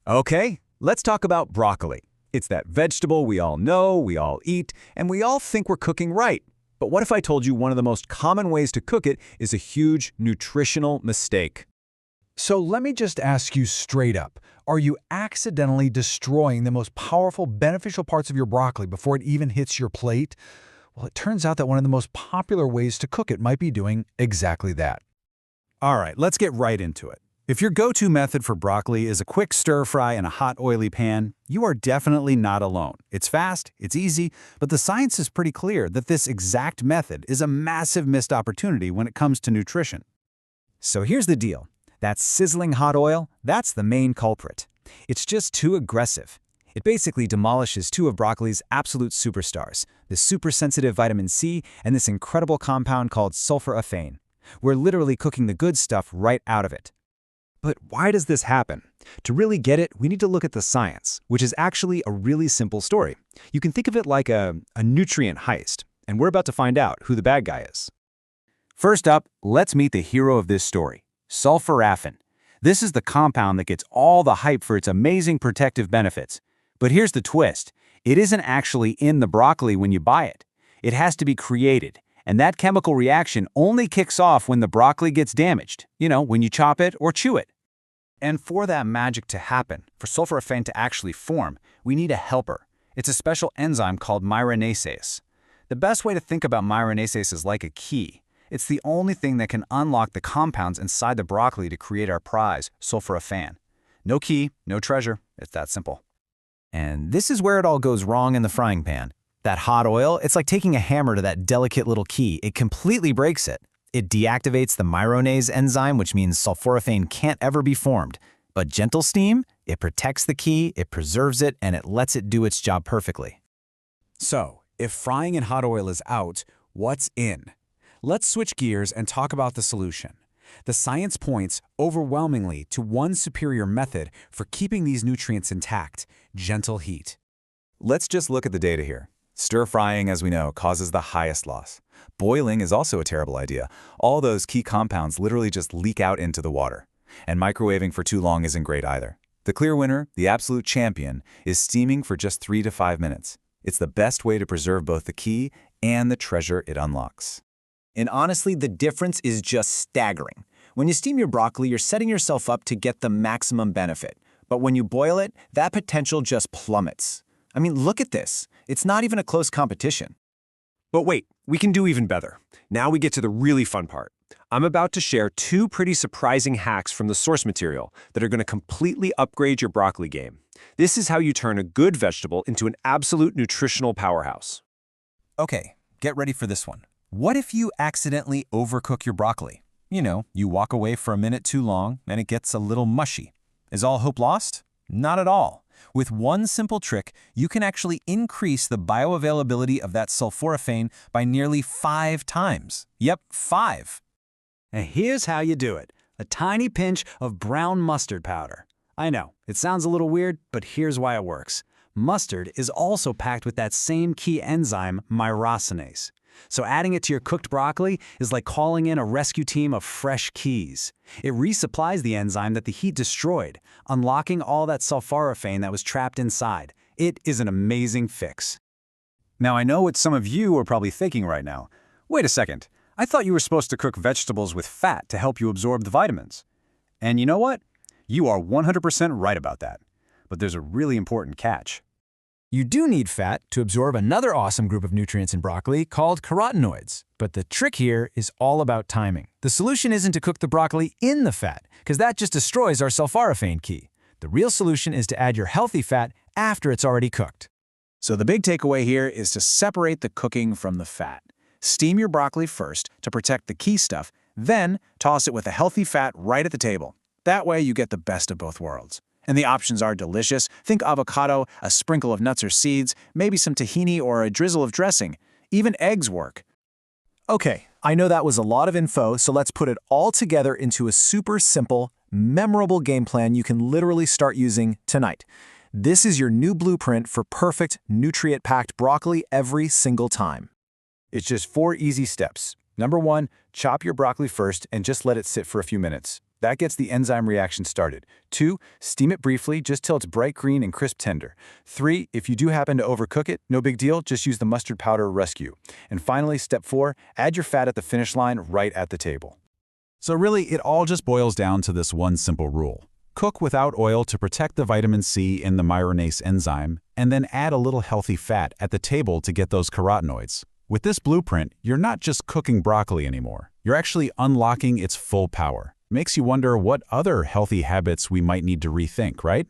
Okay, let's talk about broccoli. It's that vegetable we all know, we all eat, and we all think we're cooking right. But what if I told you one of the most common ways to cook it is a huge nutritional mistake? So let me just ask you straight up. Are you accidentally destroying the most powerful, beneficial parts of your broccoli before it even hits your plate? Well, it turns out that one of the most popular ways to cook it might be doing exactly that. All right, let's get right into it. If your go-to method for broccoli is a quick stir-fry in a hot, oily pan, you are definitely not alone. It's fast, it's easy, but the science is pretty clear that this exact method is a massive missed opportunity when it comes to nutrition. So here's the deal. That sizzling hot oil, that's the main culprit. It's just too aggressive. It basically demolishes two of broccoli's absolute superstars, the super-sensitive vitamin C and this incredible compound called sulforaphane. We're literally cooking the good stuff right out of it. But why does this happen? To really get it, we need to look at the science, which is actually a really simple story. You can think of it like a nutrient heist, and we're about to find out who the bad guy is. First up, let's meet the hero of this story, sulforaphane. This is the compound that gets all the hype for its amazing protective benefits. But here's the twist. It isn't actually in the broccoli when you buy it. It has to be created, and that chemical reaction only kicks off when the broccoli gets damaged, when you chop it or chew it. And for that magic to happen, for sulforaphane to actually form, we need a helper. It's a special enzyme called myronasase. The best way to think about myronasase is like a key. It's the only thing that can unlock the compounds inside the broccoli to create our prize, sulforaphane. No key, no treasure. It's that simple. And this is where it all goes wrong in the frying pan. That hot oil, it's like taking a hammer to that delicate little key. It completely breaks it. It deactivates the myronase enzyme, which means sulforaphane can't ever be formed. But gentle steam, it protects the key, it preserves it, and it lets it do its job perfectly. So, if frying in hot oil is out, what's in? Let's switch gears and talk about the solution. The science points overwhelmingly to one superior method for keeping these nutrients intact: gentle heat. Let's just look at the data here. Stir-frying, as we know, causes the highest loss. Boiling is also a terrible idea. All those key compounds literally just leak out into the water. And microwaving for too long isn't great either. The clear winner, the absolute champion, is steaming for just 3 to 5 minutes. It's the best way to preserve both the key and the treasure it unlocks. And honestly, the difference is just staggering. When you steam your broccoli, you're setting yourself up to get the maximum benefit. But when you boil it, that potential just plummets. I mean, look at this. It's not even a close competition. But wait, we can do even better. Now we get to the really fun part. I'm about to share 2 pretty surprising hacks from the source material that are going to completely upgrade your broccoli game. This is how you turn a good vegetable into an absolute nutritional powerhouse. Okay, get ready for this one. What if you accidentally overcook your broccoli? You walk away for a minute too long and it gets a little mushy. Is all hope lost? Not at all. With one simple trick, you can actually increase the bioavailability of that sulforaphane by nearly 5 times. Yep, 5. And here's how you do it. A tiny pinch of brown mustard powder. I know, it sounds a little weird, but here's why it works. Mustard is also packed with that same key enzyme, myrosinase. So adding it to your cooked broccoli is like calling in a rescue team of fresh keys. It resupplies the enzyme that the heat destroyed, unlocking all that sulforaphane that was trapped inside. It is an amazing fix. Now I know what some of you are probably thinking right now. Wait a second, I thought you were supposed to cook vegetables with fat to help you absorb the vitamins. And you know what? You are 100% right about that. But there's a really important catch. You do need fat to absorb another awesome group of nutrients in broccoli called carotenoids. But the trick here is all about timing. The solution isn't to cook the broccoli in the fat, because that just destroys our sulforaphane key. The real solution is to add your healthy fat after it's already cooked. So the big takeaway here is to separate the cooking from the fat. Steam your broccoli first to protect the key stuff, then toss it with a healthy fat right at the table. That way you get the best of both worlds. And the options are delicious. Think avocado, a sprinkle of nuts or seeds, maybe some tahini or a drizzle of dressing. Even eggs work. Okay, I know that was a lot of info, so let's put it all together into a super simple, memorable game plan you can literally start using tonight. This is your new blueprint for perfect, nutrient-packed broccoli every single time. It's just 4 easy steps. Number 1, chop your broccoli first and just let it sit for a few minutes. That gets the enzyme reaction started. 2, steam it briefly, just till it's bright green and crisp tender. 3, if you do happen to overcook it, no big deal, just use the mustard powder rescue. And finally, step 4, add your fat at the finish line right at the table. So really, it all just boils down to this one simple rule. Cook without oil to protect the vitamin C in the myronase enzyme, and then add a little healthy fat at the table to get those carotenoids. With this blueprint, you're not just cooking broccoli anymore. You're actually unlocking its full power. Makes you wonder what other healthy habits we might need to rethink, right?